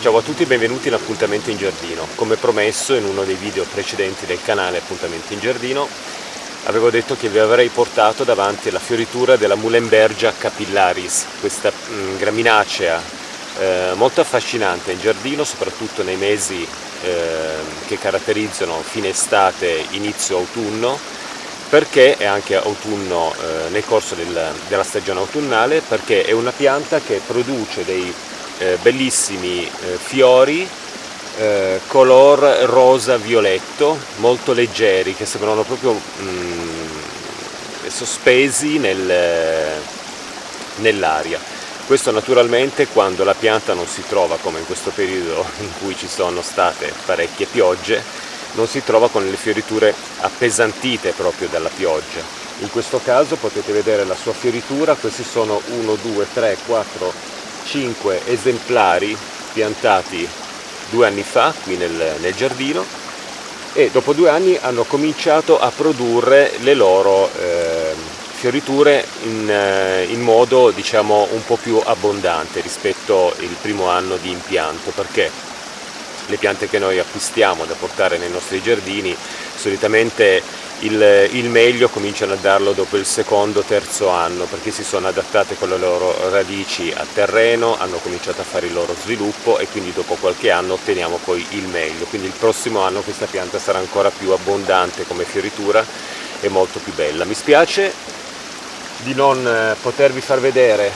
Ciao a tutti e benvenuti in Appuntamento in Giardino. Come promesso in uno dei video precedenti del canale Appuntamento in Giardino, avevo detto che vi avrei portato davanti la fioritura della Muhlenbergia capillaris, questa graminacea molto affascinante in giardino, soprattutto nei mesi che caratterizzano fine estate, inizio autunno, perché è anche autunno nel corso della stagione autunnale, perché è una pianta che produce dei bellissimi fiori color rosa violetto, molto leggeri, che sembrano proprio sospesi nell'aria. Questo naturalmente quando la pianta non si trova, come in questo periodo in cui ci sono state parecchie piogge, non si trova con le fioriture appesantite proprio dalla pioggia. In questo caso potete vedere la sua fioritura. Questi sono 1, 2, 3, 4, 5 esemplari piantati 2 anni fa qui nel giardino, e dopo 2 anni hanno cominciato a produrre le loro fioriture in modo, diciamo, un po' più abbondante rispetto al primo anno di impianto, perché le piante che noi acquistiamo da portare nei nostri giardini solitamente il meglio cominciano a darlo dopo il secondo, terzo anno, perché si sono adattate con le loro radici a terreno, hanno cominciato a fare il loro sviluppo e quindi dopo qualche anno otteniamo poi il meglio. Quindi il prossimo anno questa pianta sarà ancora più abbondante come fioritura e molto più bella. Mi spiace di non potervi far vedere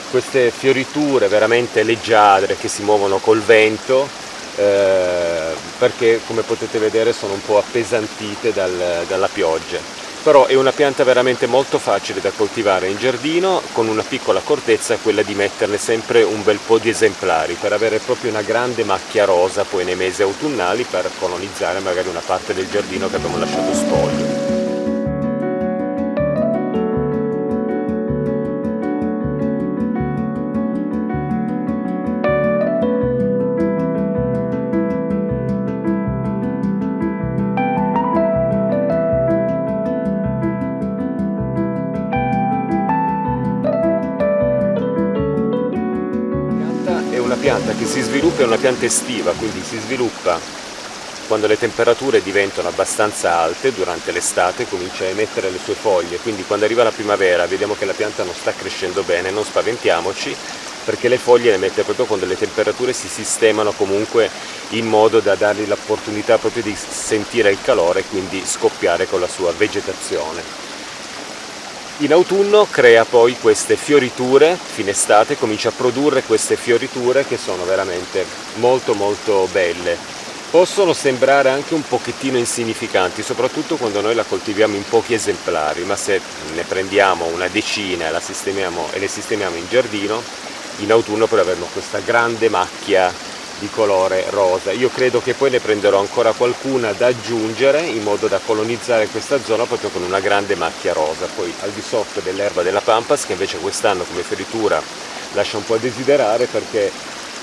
queste fioriture veramente leggiadre che si muovono col vento, perché come potete vedere sono un po' appesantite dalla pioggia. Però è una pianta veramente molto facile da coltivare in giardino, con una piccola accortezza, quella di metterne sempre un bel po' di esemplari per avere proprio una grande macchia rosa poi nei mesi autunnali, per colonizzare magari una parte del giardino che abbiamo lasciato spoglio. Una pianta che si sviluppa, è una pianta estiva, quindi si sviluppa quando le temperature diventano abbastanza alte. Durante l'estate comincia a emettere le sue foglie, quindi quando arriva la primavera vediamo che la pianta non sta crescendo bene, non spaventiamoci, perché le foglie le emette proprio quando le temperature si sistemano comunque in modo da dargli l'opportunità proprio di sentire il calore e quindi scoppiare con la sua vegetazione. In autunno crea poi queste fioriture, fine estate comincia a produrre queste fioriture che sono veramente molto molto belle. Possono sembrare anche un pochettino insignificanti, soprattutto quando noi la coltiviamo in pochi esemplari, ma se ne prendiamo una decina e le sistemiamo in giardino, in autunno poi avremo questa grande macchia di colore rosa. Io credo che poi ne prenderò ancora qualcuna da aggiungere in modo da colonizzare questa zona proprio con una grande macchia rosa, poi al di sotto dell'erba della pampas, che invece quest'anno come fioritura lascia un po' a desiderare, perché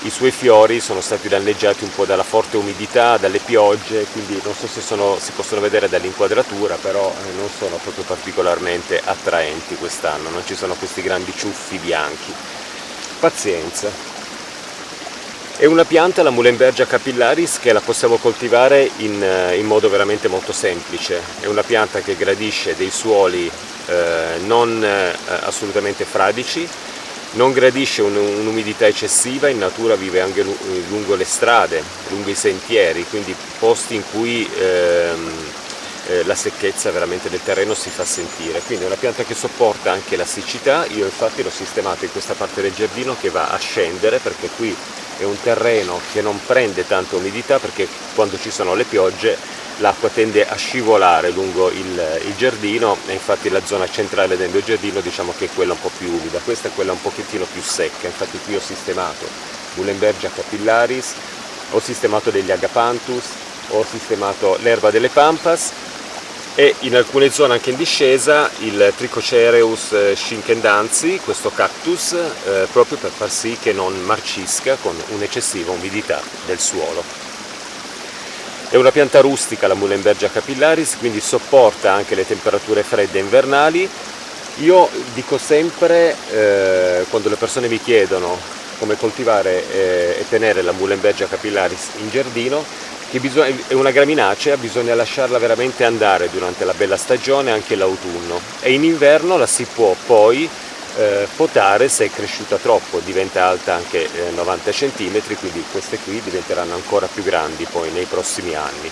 i suoi fiori sono stati danneggiati un po' dalla forte umidità, dalle piogge, quindi non so se si possono vedere dall'inquadratura, però non sono proprio particolarmente attraenti quest'anno, non ci sono questi grandi ciuffi bianchi. Pazienza. È una pianta, la Muhlenbergia capillaris, che la possiamo coltivare in modo veramente molto semplice. È una pianta che gradisce dei suoli non assolutamente fradici, non gradisce un'umidità eccessiva, in natura vive anche lungo le strade, lungo i sentieri, quindi posti in cui la secchezza veramente del terreno si fa sentire. Quindi è una pianta che sopporta anche la siccità. Io infatti l'ho sistemato in questa parte del giardino che va a scendere, perché qui è un terreno che non prende tanta umidità, perché quando ci sono le piogge l'acqua tende a scivolare lungo il giardino, e infatti la zona centrale del mio giardino diciamo che è quella un po' più umida, questa è quella un pochettino più secca. Infatti qui ho sistemato Muhlenbergia capillaris, ho sistemato degli agapanthus, ho sistemato l'erba delle pampas e in alcune zone anche in discesa il Trichocereus schinkendanzi, questo cactus, proprio per far sì che non marcisca con un'eccessiva umidità del suolo. È una pianta rustica la Muhlenbergia capillaris, quindi sopporta anche le temperature fredde invernali. Io dico sempre, quando le persone mi chiedono come coltivare e tenere la Muhlenbergia capillaris in giardino, che è una graminacea, bisogna lasciarla veramente andare durante la bella stagione, anche l'autunno, e in inverno la si può poi potare se è cresciuta troppo, diventa alta anche 90 cm, quindi queste qui diventeranno ancora più grandi poi nei prossimi anni.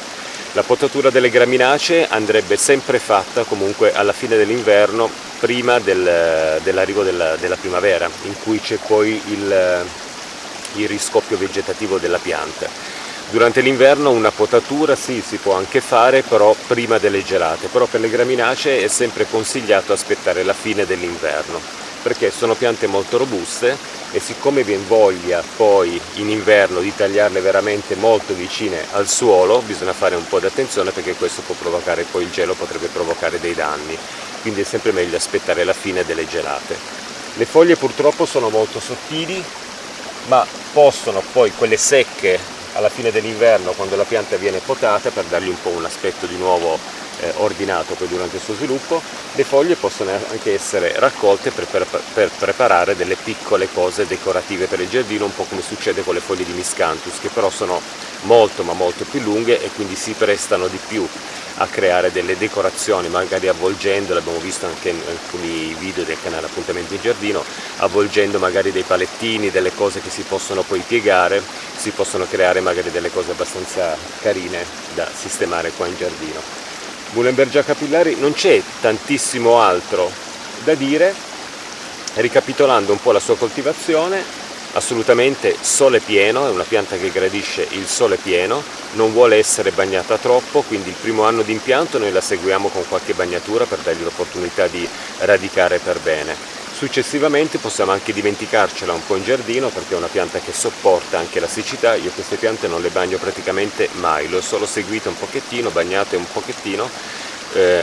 La potatura delle graminacee andrebbe sempre fatta comunque alla fine dell'inverno, prima dell'arrivo della primavera, in cui c'è poi il riscoppio vegetativo della pianta. Durante l'inverno una potatura sì, si può anche fare, però prima delle gelate, però per le graminacee è sempre consigliato aspettare la fine dell'inverno, perché sono piante molto robuste e siccome vi voglia poi in inverno di tagliarle veramente molto vicine al suolo, bisogna fare un po' di attenzione perché questo può provocare, poi il gelo potrebbe provocare dei danni, quindi è sempre meglio aspettare la fine delle gelate. Le foglie purtroppo sono molto sottili, ma possono poi, quelle secche, alla fine dell'inverno, quando la pianta viene potata, per dargli un po' un aspetto di nuovo ordinato poi durante il suo sviluppo, le foglie possono anche essere raccolte per preparare delle piccole cose decorative per il giardino, un po' come succede con le foglie di miscanthus, che però sono molto ma molto più lunghe e quindi si prestano di più a creare delle decorazioni, magari avvolgendo, l'abbiamo visto anche in alcuni video del canale Appuntamento in Giardino, avvolgendo magari dei palettini, delle cose che si possono poi piegare, si possono creare magari delle cose abbastanza carine da sistemare qua in giardino. Muhlenbergia capillari, non c'è tantissimo altro da dire, ricapitolando un po' la sua coltivazione. Assolutamente sole pieno, è una pianta che gradisce il sole pieno, non vuole essere bagnata troppo, quindi il primo anno di impianto noi la seguiamo con qualche bagnatura per dargli l'opportunità di radicare per bene. Successivamente possiamo anche dimenticarcela un po' in giardino perché è una pianta che sopporta anche la siccità. Io queste piante non le bagno praticamente mai, le ho solo seguite un pochettino, bagnate un pochettino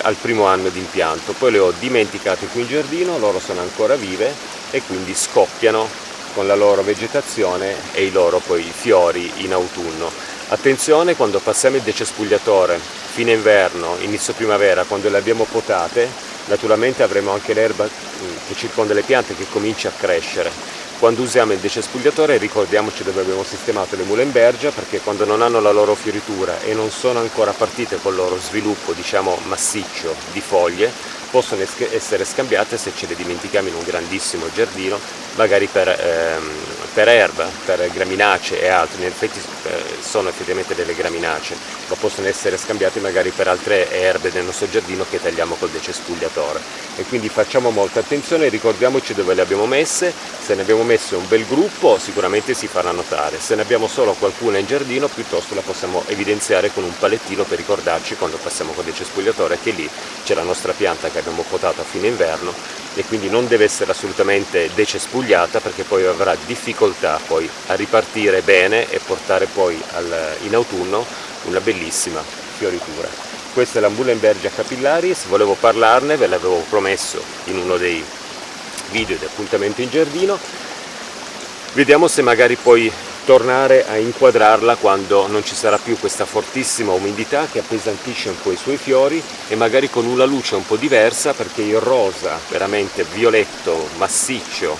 al primo anno di impianto, poi le ho dimenticate qui in giardino, loro sono ancora vive e quindi scoppiano con la loro vegetazione e i loro poi fiori in autunno. Attenzione quando passiamo il decespugliatore, fine inverno, inizio primavera, quando le abbiamo potate, naturalmente avremo anche l'erba che circonda le piante che comincia a crescere. Quando usiamo il decespugliatore ricordiamoci dove abbiamo sistemato le Muhlenbergia, perché quando non hanno la loro fioritura e non sono ancora partite col loro sviluppo, diciamo, massiccio di foglie, possono essere scambiate se ce le dimentichiamo in un grandissimo giardino, magari per erba, per graminacee e altri. In effetti sono effettivamente delle graminacee, ma possono essere scambiate magari per altre erbe del nostro giardino che tagliamo col decespugliatore. E quindi facciamo molta attenzione, ricordiamoci dove le abbiamo messe. Se ne abbiamo messo un bel gruppo sicuramente si farà notare, se ne abbiamo solo qualcuna in giardino piuttosto la possiamo evidenziare con un palettino per ricordarci quando passiamo col decespugliatore che lì c'è la nostra pianta che abbiamo potato a fine inverno e quindi non deve essere assolutamente decespugliata perché poi avrà difficoltà poi a ripartire bene e portare poi in autunno una bellissima fioritura. Questa è la Muhlenbergia capillaris, volevo parlarne, ve l'avevo promesso in uno dei video di Appuntamento in Giardino. Vediamo se magari poi tornare a inquadrarla quando non ci sarà più questa fortissima umidità che appesantisce un po' i suoi fiori e magari con una luce un po' diversa, perché il rosa veramente violetto, massiccio,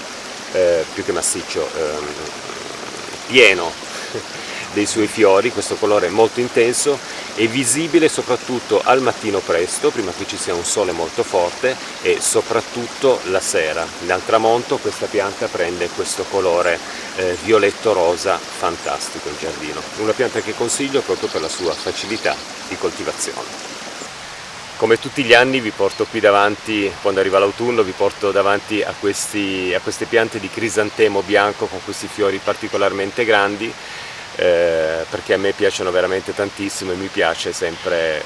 più che massiccio, pieno dei suoi fiori, questo colore molto intenso, è visibile soprattutto al mattino presto, prima che ci sia un sole molto forte, e soprattutto la sera. Al tramonto questa pianta prende questo colore violetto-rosa fantastico in giardino. Una pianta che consiglio proprio per la sua facilità di coltivazione. Come tutti gli anni vi porto qui davanti, quando arriva l'autunno, vi porto davanti a queste piante di crisantemo bianco con questi fiori particolarmente grandi, perché a me piacciono veramente tantissimo e mi piace sempre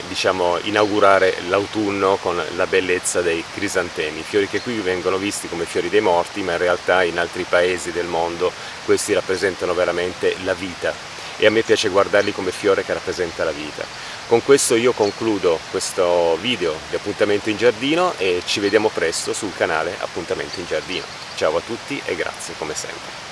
diciamo inaugurare l'autunno con la bellezza dei crisantemi, fiori che qui vengono visti come fiori dei morti, ma in realtà in altri paesi del mondo questi rappresentano veramente la vita e a me piace guardarli come fiore che rappresenta la vita. Con questo io concludo questo video di Appuntamento in Giardino e ci vediamo presto sul canale Appuntamento in Giardino. Ciao a tutti e grazie come sempre.